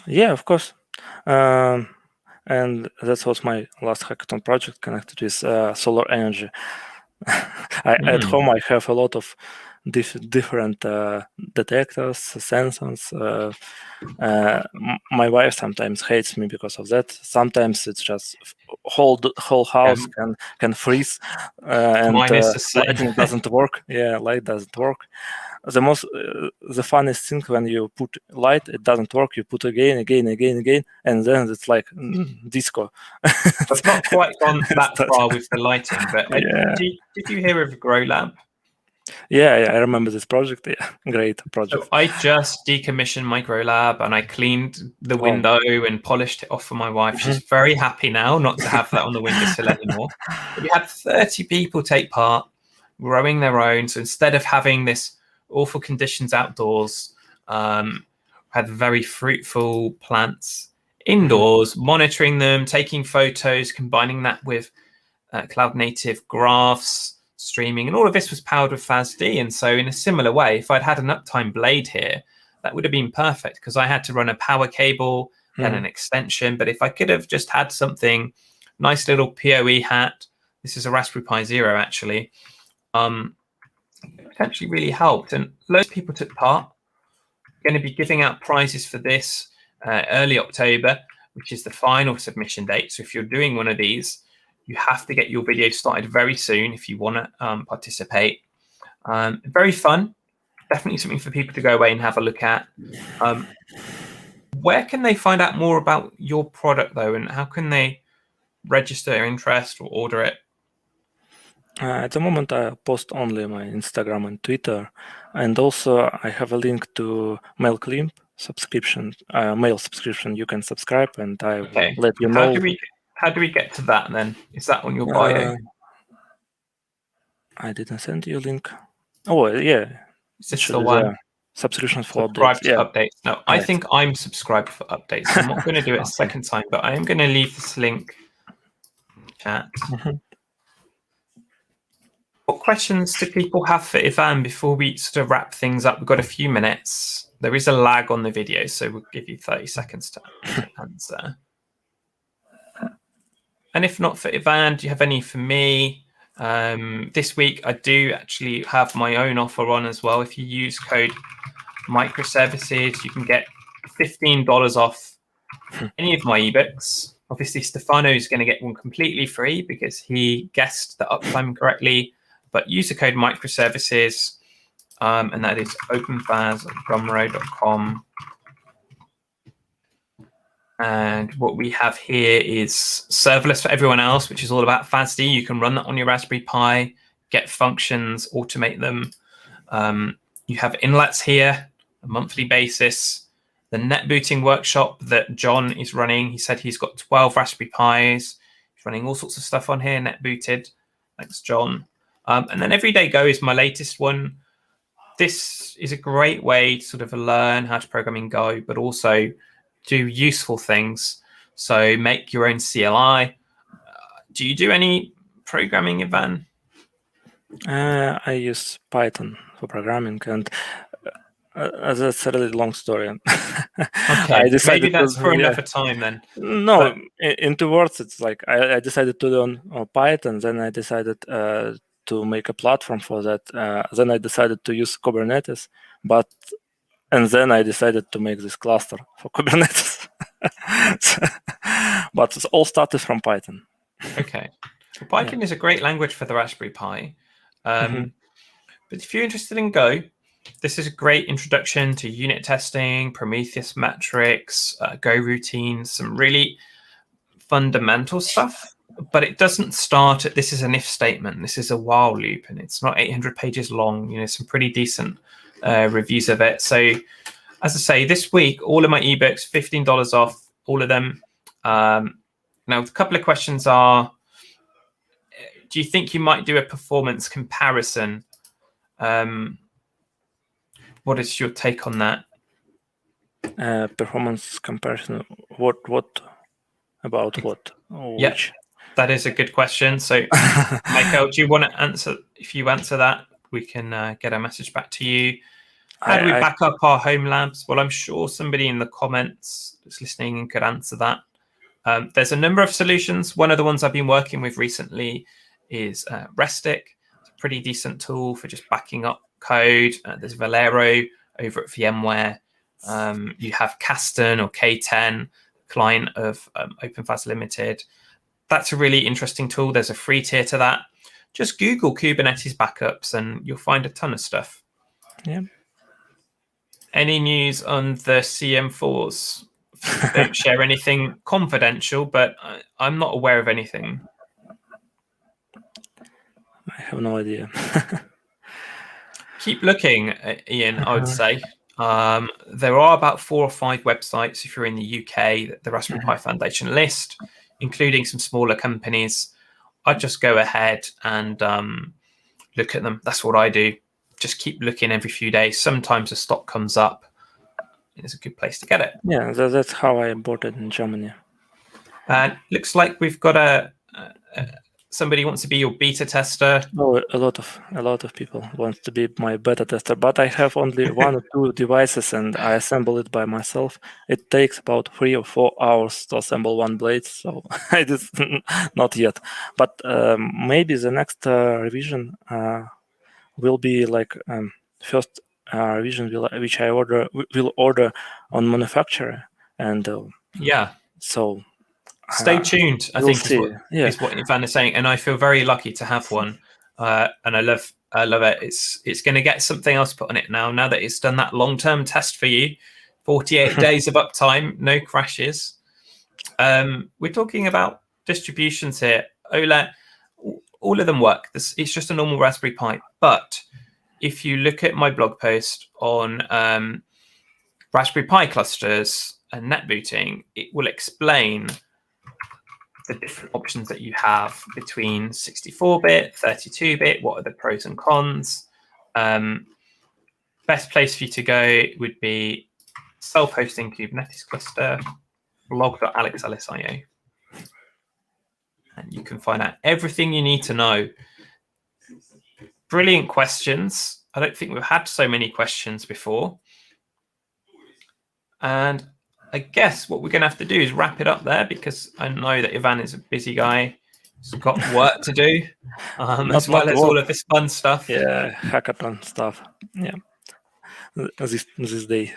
Yeah, of course. And that was my last hackathon project connected with solar energy. At home, I have a lot of different detectors, sensors. My wife sometimes hates me because of that. Sometimes it's just whole house can freeze and lighting doesn't work. Yeah, light doesn't work. the funniest thing when you put light, it doesn't work. You put again, and then it's like disco. I've not quite gone that far with the lighting, but Yeah. did you hear of GrowLab? Yeah, I remember this project. Yeah, great project. So I just decommissioned my GrowLab and I cleaned the window and polished it off for my wife. She's very happy now not to have that on the windowsill anymore. But we had 30 people take part, growing their own. So instead of having this awful conditions outdoors, had very fruitful plants indoors, monitoring them, taking photos, combining that with cloud native graphs, streaming, and all of this was powered with FASD. And so in a similar way, if I'd had an Uptime Blade here, that would have been perfect because I had to run a power cable and an extension. But if I could have just had something, nice little PoE hat, this is a Raspberry Pi Zero actually, potentially really helped. And loads of people took part. Going to be giving out prizes for this early October, which is the final submission date. So if you're doing one of these, you have to get your video started very soon if you want to participate. Very fun. Definitely something for people to go away and have a look at. Where can they find out more about your product, though, and how can they register their interest or order it? At the moment, I post only my Instagram and Twitter, and also I have a link to MailClimp subscription, mail subscription. You can subscribe, and I will let you know. How do we get to that then? Is that on your bio? I didn't send you a link. Oh yeah, is this the one? Subscription for updates. Yeah. Updates. No, I think I'm subscribed for updates. So I'm not going to do it a second time, but I am going to leave this link in the chat. What questions do people have for Ivan before we sort of wrap things up? We've got a few minutes. There is a lag on the video, so we'll give you 30 seconds to answer. And if not for Ivan, do you have any for me? This week, I do actually have my own offer on as well. If you use code microservices, you can get $15 off any of my ebooks. Obviously, Stefano is going to get one completely free because he guessed the uptime correctly. But use the code microservices, and that is openfaas.gumroad.com. And what we have here is serverless for everyone else, which is all about FASD. You can run that on your Raspberry Pi, get functions, automate them. You have inlets here, a monthly basis. The net booting workshop that John is running, he said he's got 12 Raspberry Pis. He's running all sorts of stuff on here, net booted. Thanks, John. And then Everyday Go is my latest one. This is a great way to sort of learn how to program in Go, but also do useful things. So make your own CLI. Do you do any programming, Ivan? I use Python for programming, and that's a really long story. Okay, maybe that's for another time then. No, in 2 words, it's like I decided to learn Python, then I decided to make a platform for that. Then I decided to use Kubernetes, and then I decided to make this cluster for Kubernetes. But it all started from Python. Okay. Well, Python is a great language for the Raspberry Pi. But if you're interested in Go, this is a great introduction to unit testing, Prometheus metrics, Go routines, some really fundamental stuff. But it doesn't start at this is an if statement. This is a while loop, and it's not 800 pages long. Some pretty decent reviews of it. So as I say, this week, all of my ebooks, $15 off, all of them. Now, a couple of questions are, do you think you might do a performance comparison? What is your take on that? Performance comparison, what about what? Yeah, that is a good question. So, Michael, do you want to answer? If you answer that, we can get a message back to you. How do we back up our home labs? Well, I'm sure somebody in the comments that's listening could answer that. There's a number of solutions. One of the ones I've been working with recently is Restic. It's a pretty decent tool for just backing up code. There's Valero over at VMware. You have Kasten or K10, client of OpenFaaS Limited. That's a really interesting tool. There's a free tier to that. Just Google Kubernetes backups and you'll find a ton of stuff. Yeah. Any news on the CM4s? Don't share anything confidential, but I'm not aware of anything. I have no idea. Keep looking, Ian, I would say. There are about 4 or 5 websites, if you're in the UK, the Raspberry Pi Foundation list, including some smaller companies. I'd just go ahead and look at them. That's what I do. Just keep looking every few days. Sometimes a stock comes up. It's a good place to get it. Yeah, that's how I bought it in Germany. Looks like we've got somebody wants to be your beta tester. Oh, a lot of people want to be my beta tester, but I have only 1 or 2 devices, and I assemble it by myself. It takes about 3 or 4 hours to assemble one blade, so it is not yet. But maybe the next revision will be like first revision which I will order on manufacturer, and Yeah. so stay tuned. I we'll think see. is what Ivan is saying, and I feel very lucky to have one. And I love it. It's going to get something else put on it now. Now that it's done that long-term test for you, 48 days of uptime, no crashes. We're talking about distributions here. Ola, all of them work. It's just a normal Raspberry Pi. But if you look at my blog post on Raspberry Pi clusters and net booting, it will explain the different options that you have between 64-bit, 32-bit, what are the pros and cons. Best place for you to go would be self-hosting Kubernetes cluster, blog.alexellis.io. And you can find out everything you need to know. Brilliant questions. I don't think we've had so many questions before. And I guess what we're going to have to do is wrap it up there, because I know that Ivan is a busy guy. He's got work to do, as well as all of this fun stuff. Yeah, hackathon stuff. Yeah, this day.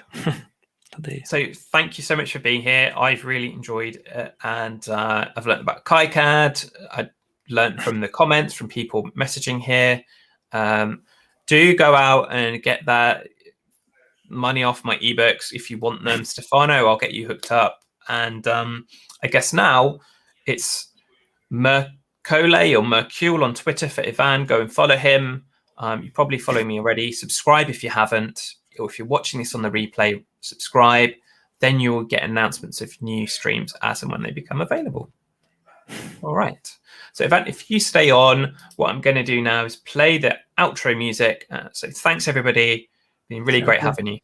Today. So thank you so much for being here. I've really enjoyed it, and I've learned about KiCad. I learned from the comments, from people messaging here. Do go out and get that money off my ebooks if you want them. Stefano, I'll get you hooked up. And I guess now it's Mercole or Mercule on Twitter for Ivan. Go and follow him. You probably follow me already. Subscribe if you haven't, or if you're watching this on the replay, subscribe. Then you'll get announcements of new streams as and when they become available. All right. So Ivan, if you stay on, what I'm going to do now is play the outro music. So thanks, everybody. It's been really great having you.